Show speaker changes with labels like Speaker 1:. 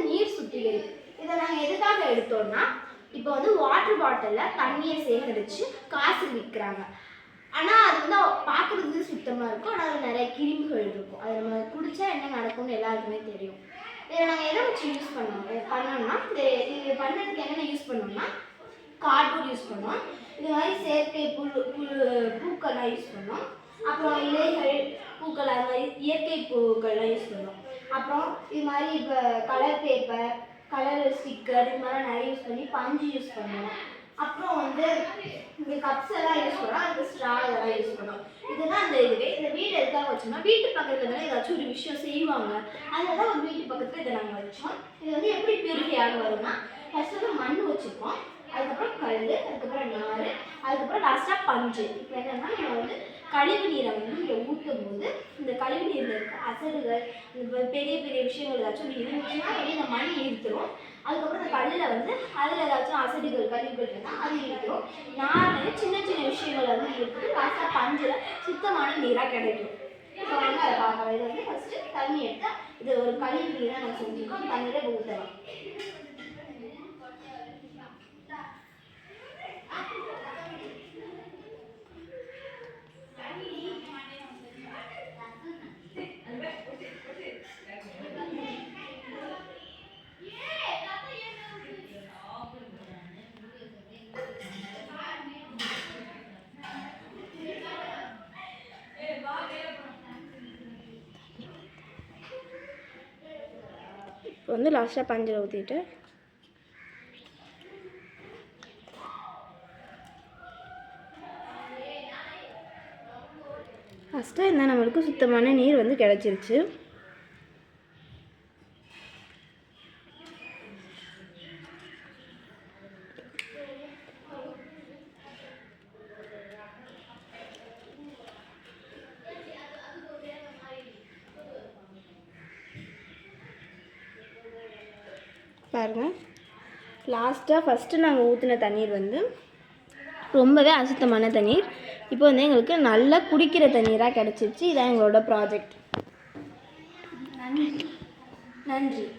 Speaker 1: நீர் சுத்திகரிப்பு. இதை நாங்கள் எதுக்காக எடுத்தோம்னா, இப்போ வந்து வாட்டர் பாட்டிலில் தண்ணியை சேகரித்து காசு விற்கிறாங்க. ஆனால் அது வந்து பார்க்குறதுக்கு சுத்தமாக இருக்கும், ஆனால் அதில் நிறைய கிருமிகள் இருக்கும். அதை நம்ம குடித்தா என்ன நடக்கும்னு எல்லாருக்குமே தெரியும். இதை நாங்கள் எதை வச்சு யூஸ் பண்ணோம்னா இது பண்ணதுக்கு என்னென்ன யூஸ் பண்ணோம்னா, கார்ட்போர்ட் யூஸ் பண்ணோம், இது மாதிரி செயற்கை பூக்கள்லாம் யூஸ் பண்ணோம், அப்புறம் இலைகள் பூக்கள் அது மாதிரி இயற்கை பூக்கள்லாம் யூஸ் பண்ணோம். அப்புறம் இது மாதிரி இப்போ கலர் பேப்பர், கலர் ஸ்டிக்கர் இது மாதிரிலாம் நிறைய யூஸ் பண்ணி பஞ்சு யூஸ் பண்ணுவோம். அப்புறம் வந்து இந்த கப்ஸ் எல்லாம் யூஸ் பண்ணோம், அதுக்கு ஸ்ட்ரா இதெல்லாம் யூஸ் பண்ணோம். இதுதான் அந்த இதுவே. இந்த வீடு எதுக்காக வச்சோம்னா, வீட்டு பக்கத்தில் தானே ஏதாச்சும் ஒரு விஷயம் செய்வாங்க, அதனால ஒரு வீட்டு பக்கத்தில் இதை நாங்கள் வச்சோம். இது வந்து எப்படி பியூரிஃபை ஆக வரும்னா, ஃபர்ஸ்ட் வந்து மண் வச்சுருப்போம், அதுக்கப்புறம் கல், அதுக்கப்புறம் நார், அதுக்கப்புறம் லாஸ்ட்டாக பஞ்சு. இப்போ என்னென்னா நம்ம வந்து கழிவு நீரை வந்து இங்கே ஊற்றும் போது இந்த கழிவு நீரில் இருக்க அசடுகள், இந்த பெரிய பெரிய விஷயங்கள் ஏதாச்சும் இருந்துச்சுன்னா வந்து இந்த மண் இழுத்துரும். அதுக்கப்புறம் இந்த கல்லில் வந்து அதில் ஏதாச்சும் அசடுகள் கழிவுகள் இருந்தால் அது இழுத்துரும். நார் சின்ன சின்ன விஷயங்கள் வந்து இழுத்துட்டு லாஸ்ட்டாக பஞ்சில் சுத்தமான நீராக கிடைக்கும். இப்போ வந்து அதை பார்க்கலாம். இதை வந்து ஃபஸ்ட்டு தண்ணி எடுத்தால் இது ஒரு கழிவு நீராக நம்ம செஞ்சுருக்கோம், அந்த தண்ணியில் ஊற்றலாம். இப்போ வந்து லாஸ்ட்டாக பஞ்சில் ஊற்றிட்டு ஃபஸ்ட்டாக இருந்தால் நம்மளுக்கு சுத்தமான நீர் வந்து கிடச்சிருச்சு. பாருங்கள், லாஸ்ட்டாக ஃபஸ்ட்டு நாங்கள் ஊற்றின தண்ணீர் வந்து ரொம்பவே அசுத்தமான தண்ணீர். இப்போ வந்து எங்களுக்கு நல்லா குடிக்கிற தண்ணீராக கிடச்சிருச்சு. இதான் எங்களோட ப்ராஜெக்ட். நன்றி.